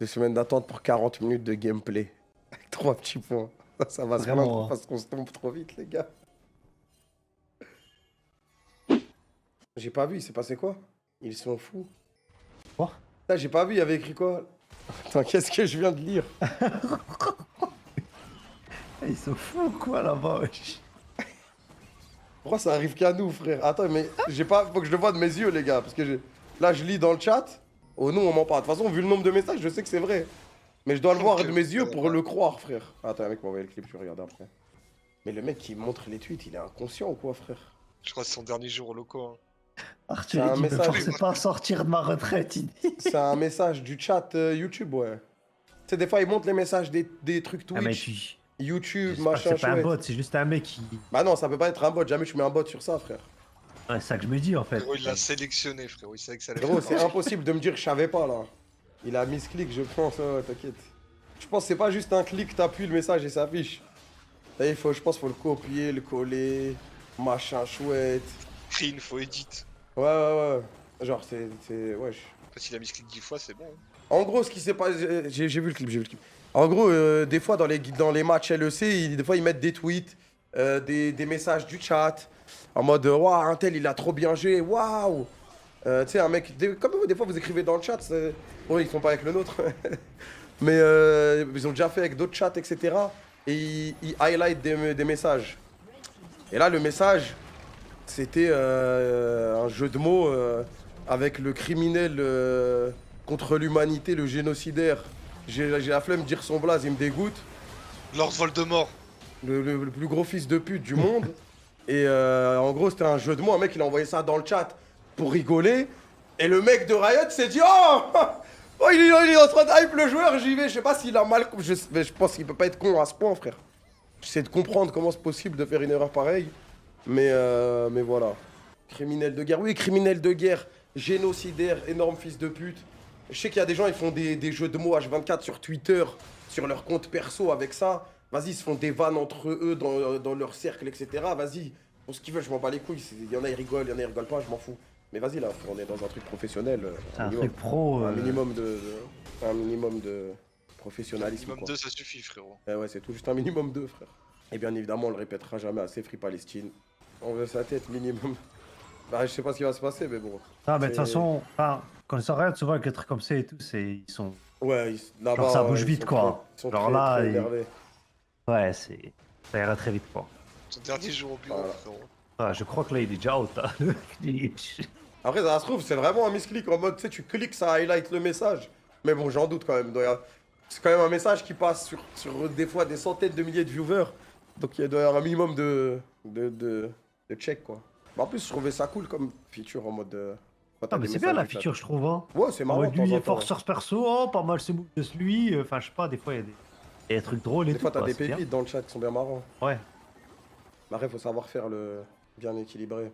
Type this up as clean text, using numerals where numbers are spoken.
2 semaines d'attente pour 40 minutes de gameplay. Avec 3 petits points. Ça va se Vraiment, plaindre hein. parce qu'on se trompe trop vite, les gars. J'ai pas vu, il s'est passé quoi? Ils sont fous. Quoi? Putain, j'ai pas vu, il y avait écrit quoi? Attends, qu'est-ce que je viens de lire? Ils sont fous quoi là-bas, wesh. Pourquoi ça arrive qu'à nous, frère? Attends, mais j'ai pas. Faut que je le vois de mes yeux, les gars. Parce que là, je lis dans le chat. Oh non, on ment pas. De toute façon, vu le nombre de messages, je sais que c'est vrai. Mais je dois le voir de mes yeux pour le croire, frère. Attends, mec, m'a envoyé le clip, je vais regarder après. Mais le mec qui montre les tweets, il est inconscient ou quoi, frère? Je crois que c'est son dernier jour au loco. Hein. Arthur, C'est un il me message. force pas à sortir de ma retraite, il dit. C'est un message du chat YouTube, ouais. Tu sais, des fois, il montre les messages des trucs Ah, mais Twitch, YouTube, j'espère que machin, c'est pas un chouette. bot, c'est juste un mec qui. Bah non, ça peut pas être un bot. Jamais je mets un bot sur ça, frère. Ouais, c'est ça que je me dis en fait. Frérot, il l'a sélectionné, frérot. Il savait que ça allait Frérot, faire c'est impossible de me dire que je savais pas, là. Il a mis ce clic, je pense. Ouais, t'inquiète. Je pense que c'est pas juste un clic, t'appuies le message et ça affiche. Je pense qu'il faut le copier, le coller, machin chouette. Print, faut edit. Ouais. Genre, c'est. Wesh. En fait, il a mis ce clic 10 fois, c'est bon. En gros, ce qui s'est passé. J'ai vu le clip, En gros, des fois, dans les matchs LEC, des fois, ils mettent des tweets, des messages du chat, en mode waouh, un tel, il a trop bien joué, waouh! Tu sais, un mec. Comme vous, des fois, vous écrivez dans le chat, bon, ils font pas avec le nôtre, mais ils ont déjà fait avec d'autres chats, etc. Et ils highlight des messages. Et là, le message, c'était un jeu de mots avec le criminel contre l'humanité, le génocidaire. J'ai la flemme de dire son blaze, il me dégoûte. Lord Voldemort. Le plus gros fils de pute du monde. Et en gros, c'était un jeu de mots. Un mec, il a envoyé ça dans le chat pour rigoler. Et le mec de Riot s'est dit oh, il est en train de hype le joueur, j'y vais. Je sais pas s'il a mal. Je pense qu'il peut pas être con à ce point, frère. J'essaie de comprendre comment c'est possible de faire une erreur pareille. Mais voilà. Criminel de guerre. Oui, criminel de guerre. Génocidaire, énorme fils de pute. Je sais qu'il y a des gens, ils font des jeux de mots H24 sur Twitter, sur leur compte perso avec ça. Vas-y, ils se font des vannes entre eux dans leur cercle, etc. Vas-y, pour ce qu'ils veulent, je m'en bats les couilles. Il y en a, ils rigolent, il y en a, ils rigolent pas, je m'en fous. Mais vas-y, là, on est dans un truc professionnel. C'est un truc pro. Un minimum de professionnalisme. Minimum Quoi. 2, ça suffit, frérot. Ouais, c'est tout juste un minimum 2, frère. Et bien évidemment, on le répétera jamais assez, Free Palestine. On veut sa tête, minimum. Bah, je sais pas ce qui va se passer, mais bon. Ah, mais de toute façon, quand ils s'arrêtent souvent avec des trucs comme ça et tout, ils sont. Ouais, là-bas. Genre, ça bouge vite, quoi. Ils sont Genre très, là, très ils- énervés. Ouais, ça ira très vite, quoi. Son dernier jour au bureau, Voilà. frérot. Ah, je crois que là, il est déjà out. Hein. Après, ça se trouve, c'est vraiment un misclick en mode, tu sais, tu cliques, ça highlight le message. Mais bon, j'en doute quand même. C'est quand même un message qui passe sur des fois des centaines de milliers de viewers. Donc il doit y avoir un minimum de check, quoi. Mais en plus, je trouvais ça cool comme feature en mode. Quand t'as Ah, mais des c'est bien la messages du chat. feature, je trouve. Hein. Ouais, c'est marrant. Ouais, de temps lui en est fort temps. sur ce perso, oh, pas mal ce move de lui. Enfin, je sais pas, des fois, il y a des trucs drôles et Des tout. fois, t'as quoi, des c'est bien. pépites dans le chat qui sont bien marrants. Ouais. Mais après, faut savoir faire le bien équilibré.